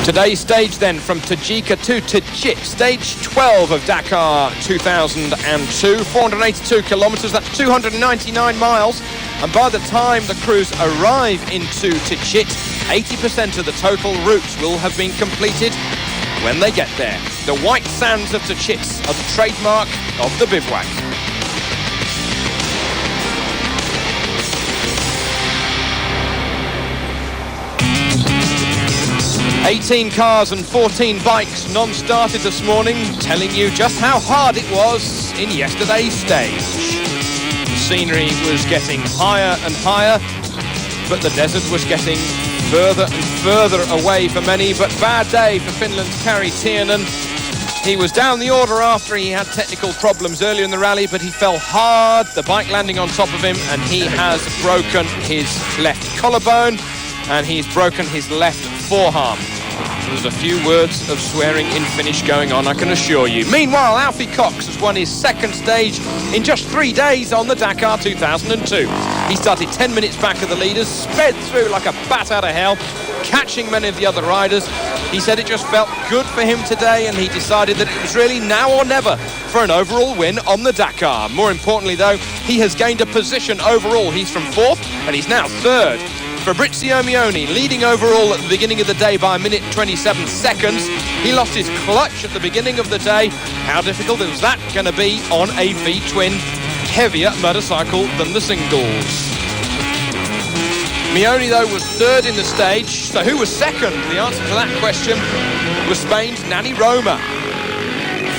Today's stage then from Tajika to Tajik, stage 12 of Dakar 2002, 482 kilometres, that's 299 miles. And by the time the crews arrive into Tajik, 80% of the total route will have been completed when they get there. The white sands of Tajik are the trademark of the bivouac. 18 cars and 14 bikes non-started this morning, telling you just how hard it was in yesterday's stage. The scenery was getting higher and higher, but the desert was getting further and further away for many. But bad day for Finland's Kari Tiernen. He was down the order after he had technical problems earlier in the rally, but he fell hard, the bike landing on top of him, and he has broken his left collarbone and he's broken his left forearm. There's a few words of swearing in Finnish going on, I can assure you. Meanwhile, Alfie Cox has won his second stage in just 3 days on the Dakar 2002. He started 10 minutes back of the leaders, sped through like a bat out of hell, catching many of the other riders. He said it just felt good for him today, and he decided that it was really now or never for an overall win on the Dakar. More importantly, though, he has gained a position overall. He's from 4th, and he's now 3rd. Fabrizio Mioni leading overall at the beginning of the day by 1:27 seconds. He lost his clutch at the beginning of the day. How difficult is that going to be on a V-twin heavier motorcycle than the singles? Mioni, though, was 3rd in the stage. So who was 2nd? The answer to that question was Spain's Nani Roma.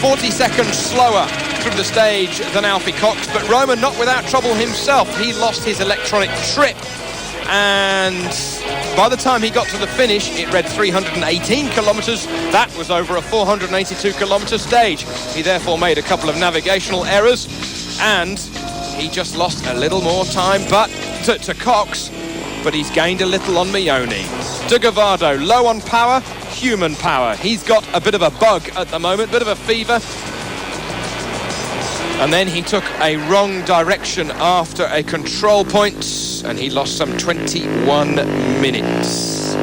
40 seconds slower through the stage than Alfie Cox, but Roma not without trouble himself. He lost his electronic trip, and by the time he got to the finish, it read 318 kilometres. That was over a 482 kilometre stage. He therefore made a couple of navigational errors, and he just lost a little more time to Cox, but he's gained a little on Mioni. De Gavado, low on power, human power. He's got a bit of a bug at the moment, bit of a fever. And then he took a wrong direction after a control point, and he lost some 21 minutes.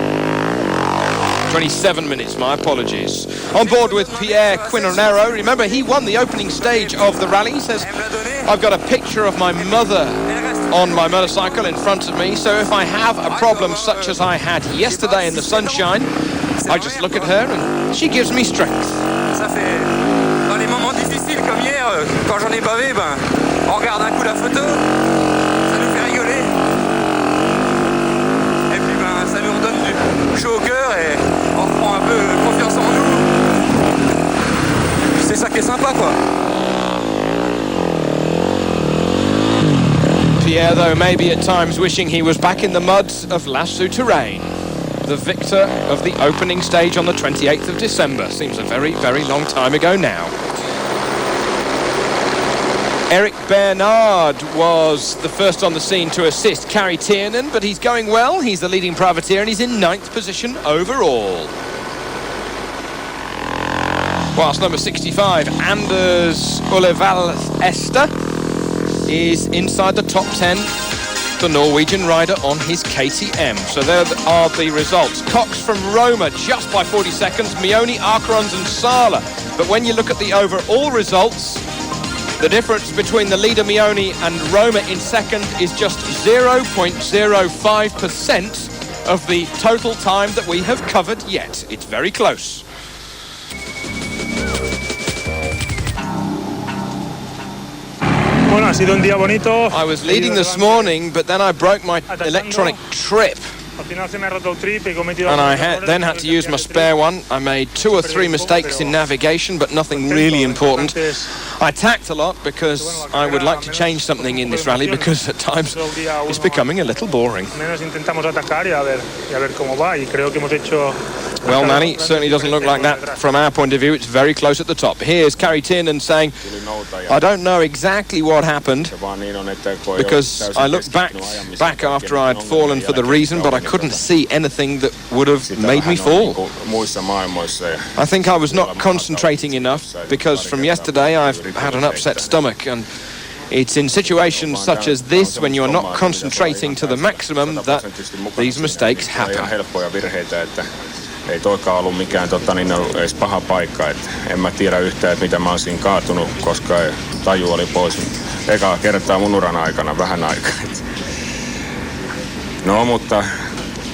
27 minutes, my apologies. On board with Pierre Quinonero. Remember, he won the opening stage of the rally. He says, I've got a picture of my mother on my motorcycle in front of me, so if I have a problem such as I had yesterday in the sunshine, I just look at her and she gives me strength. Dans les moments difficiles comme hier, quand j'en ai bavé, on regarde un coup la photo, ça nous fait rigoler. Et puis ça nous redonne du chaud au cœur et on reprend un peu confiance en nous. C'est ça qui est sympa, quoi. Pierre, though, maybe at times wishing he was back in the muds of La Souterraine, the victor of the opening stage on the 28th of December. Seems a very, very long time ago now. Eric Bernard was the first on the scene to assist Kari Tiernen, but he's going well. He's the leading privateer and he's in 9th position overall. Whilst number 65, Anders Oleval Ester, is inside the top 10, the Norwegian rider on his KTM. So there are the results. Cox from Roma just by 40 seconds, Mioni, Arkerons and Sala. But when you look at the overall results, the difference between the leader Mioni and Roma in second is just 0.05% of the total time that we have covered yet. It's very close. I was leading this morning, but then I broke my electronic trip, and I then had to use my spare one. I made 2 or 3 mistakes in navigation, but nothing really important. I tacked a lot because I would like to change something in this rally, because at times it's becoming a little boring. Well, Manny, it certainly doesn't look like that from our point of view. It's very close at the top. Here's Kari Tiernen saying, I don't know exactly what happened, because I looked back after I'd fallen for the reason, but I couldn't see anything that would have made me fall. I think I was not concentrating enough, because from yesterday I've had an upset stomach, and it's in situations such as this, when you're not concentrating to the maximum, that these mistakes happen. ei toikaan ollut mikään edes paha paikka. Et en mä tiedä yhtään, että mitä mä olisin kaatunut, koska taju oli pois ekaa kertaa mun uran aikana vähän aikaa. No, mutta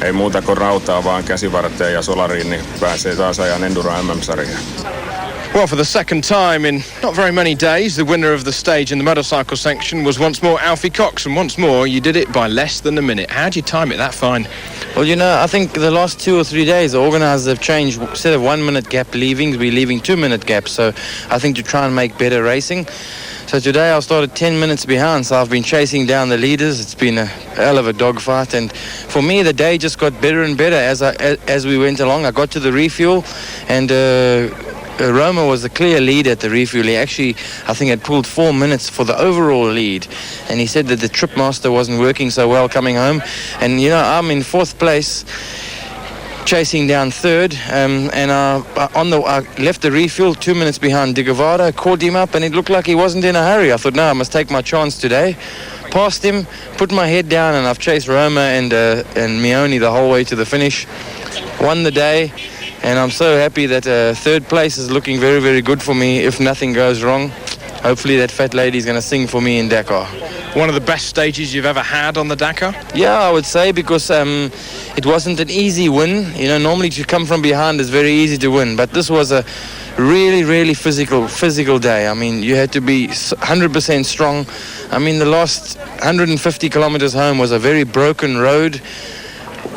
ei muuta kuin rautaa vaan käsivarteen ja solariin, niin pääsee taas ajan Enduro MM-sarjaan. Well, for the second time in not very many days, the winner of the stage in the motorcycle section was once more Alfie Cox, and once more you did it by less than a minute. How'd you time it that fine? Well, you know, I think the last 2 or 3 days the organisers have changed. Instead of 1 minute gap leavings, we're leaving 2 minute gaps, so I think to try and make better racing. So today I started 10 minutes behind, so I've been chasing down the leaders. It's been a hell of a dogfight, and for me the day just got better and better as we went along. I got to the refuel, and Roma was the clear lead at the refuel. He actually, I think, had pulled 4 minutes for the overall lead, and he said that the trip master wasn't working so well coming home. And you know, I'm in 4th place, chasing down 3rd, and I left the refuel 2 minutes behind De Guevara, caught him up, and it looked like he wasn't in a hurry. I thought, no, I must take my chance today. Passed him, put my head down, and I've chased Roma and Mione the whole way to the finish. Won the day. And I'm so happy that 3rd place is looking very, very good for me if nothing goes wrong. Hopefully that fat lady's going to sing for me in Dakar. One of the best stages you've ever had on the Dakar? Yeah, I would say, because it wasn't an easy win. You know, normally to come from behind is very easy to win, but this was a really, really physical day. I mean, you had to be 100% strong. I mean, the last 150 kilometers home was a very broken road.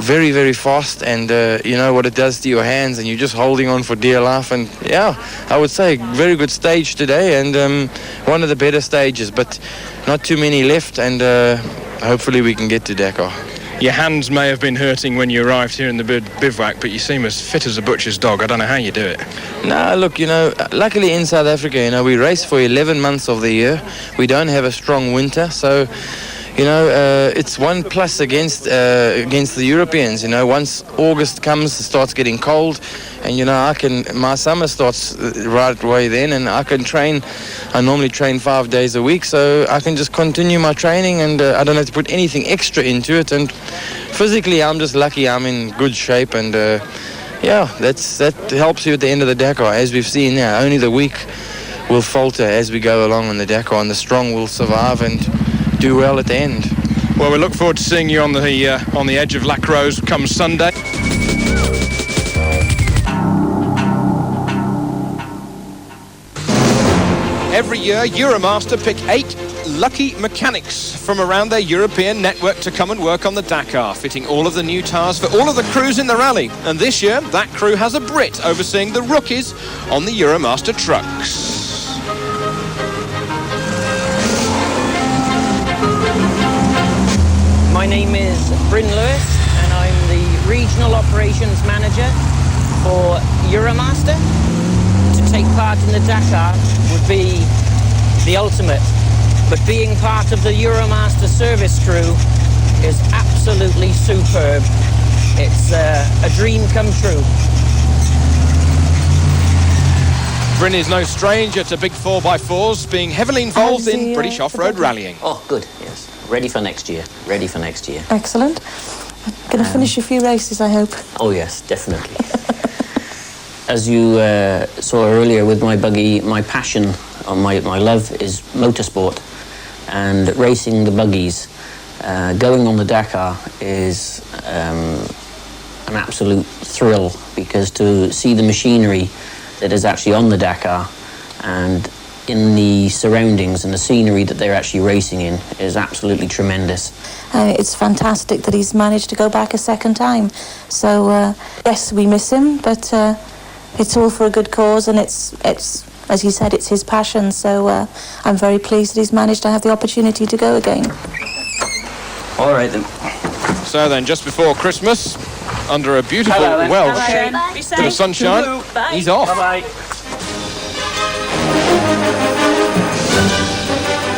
Very, very fast, and you know what it does to your hands, and you're just holding on for dear life. And yeah, I would say very good stage today, and one of the better stages, but not too many left, and hopefully we can get to Dakar. Your hands may have been hurting when you arrived here in the bivouac, but you seem as fit as a butcher's dog. I don't know how you do it. No, look, you know, luckily in South Africa, you know, we race for 11 months of the year. We don't have a strong winter, so you know, it's one plus against the Europeans. You know, once August comes, it starts getting cold, and you know, my summer starts right away then, and I can train. I normally train 5 days a week, so I can just continue my training, and I don't have to put anything extra into it. And physically, I'm just lucky. I'm in good shape, and yeah, that helps you at the end of the Dakar. As we've seen now, only the weak will falter as we go along on the Dakar, and the strong will survive and do well at the end. Well, we look forward to seeing you on the edge of Lacrose come Sunday. Every year, Euromaster pick 8 lucky mechanics from around their European network to come and work on the Dakar, fitting all of the new tyres for all of the crews in the rally. And this year, that crew has a Brit overseeing the rookies on the Euromaster trucks. My name is Bryn Lewis, and I'm the Regional Operations Manager for Euromaster. To take part in the Dakar would be the ultimate, but being part of the Euromaster service crew is absolutely superb. It's a dream come true. Bryn is no stranger to big 4x4s, being heavily involved in British off-road rallying. Oh, good, yes. Ready for next year. Ready for next year. Excellent. Going to finish a few races, I hope. Oh, yes, definitely. As you saw earlier with my buggy, my passion, or my love is motorsport and racing the buggies. Going on the Dakar is an absolute thrill, because to see the machinery that is actually on the Dakar and in the surroundings and the scenery that they're actually racing in is absolutely tremendous. It's fantastic that he's managed to go back a second time. So, yes, we miss him, but it's all for a good cause, and it's as you said, it's his passion. So I'm very pleased that he's managed to have the opportunity to go again. All right, then. So then, just before Christmas, under a beautiful Welsh bit of sunshine, he's off. Bye-bye.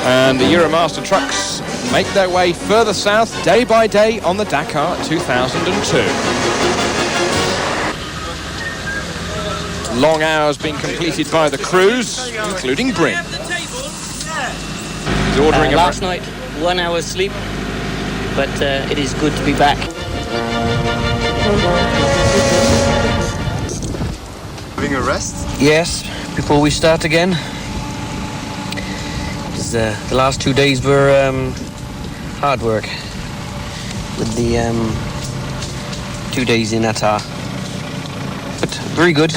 And the Euromaster trucks make their way further south day by day on the Dakar 2002. Long hours being completed by the crews, including Bryn. He's ordering last night, 1 hour's sleep, but it is good to be back. rest? Yes, before we start again. 'Cause, the last 2 days were hard work with the 2 days in Dakar. But very good.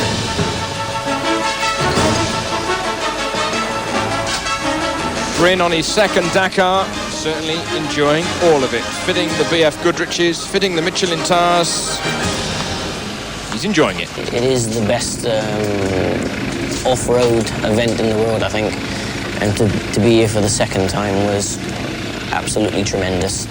Bryn on his second Dakar, certainly enjoying all of it. Fitting the BF Goodriches, fitting the Michelin tires. He's enjoying it. It is the best off-road event in the world, I think. And to be here for the second time was absolutely tremendous.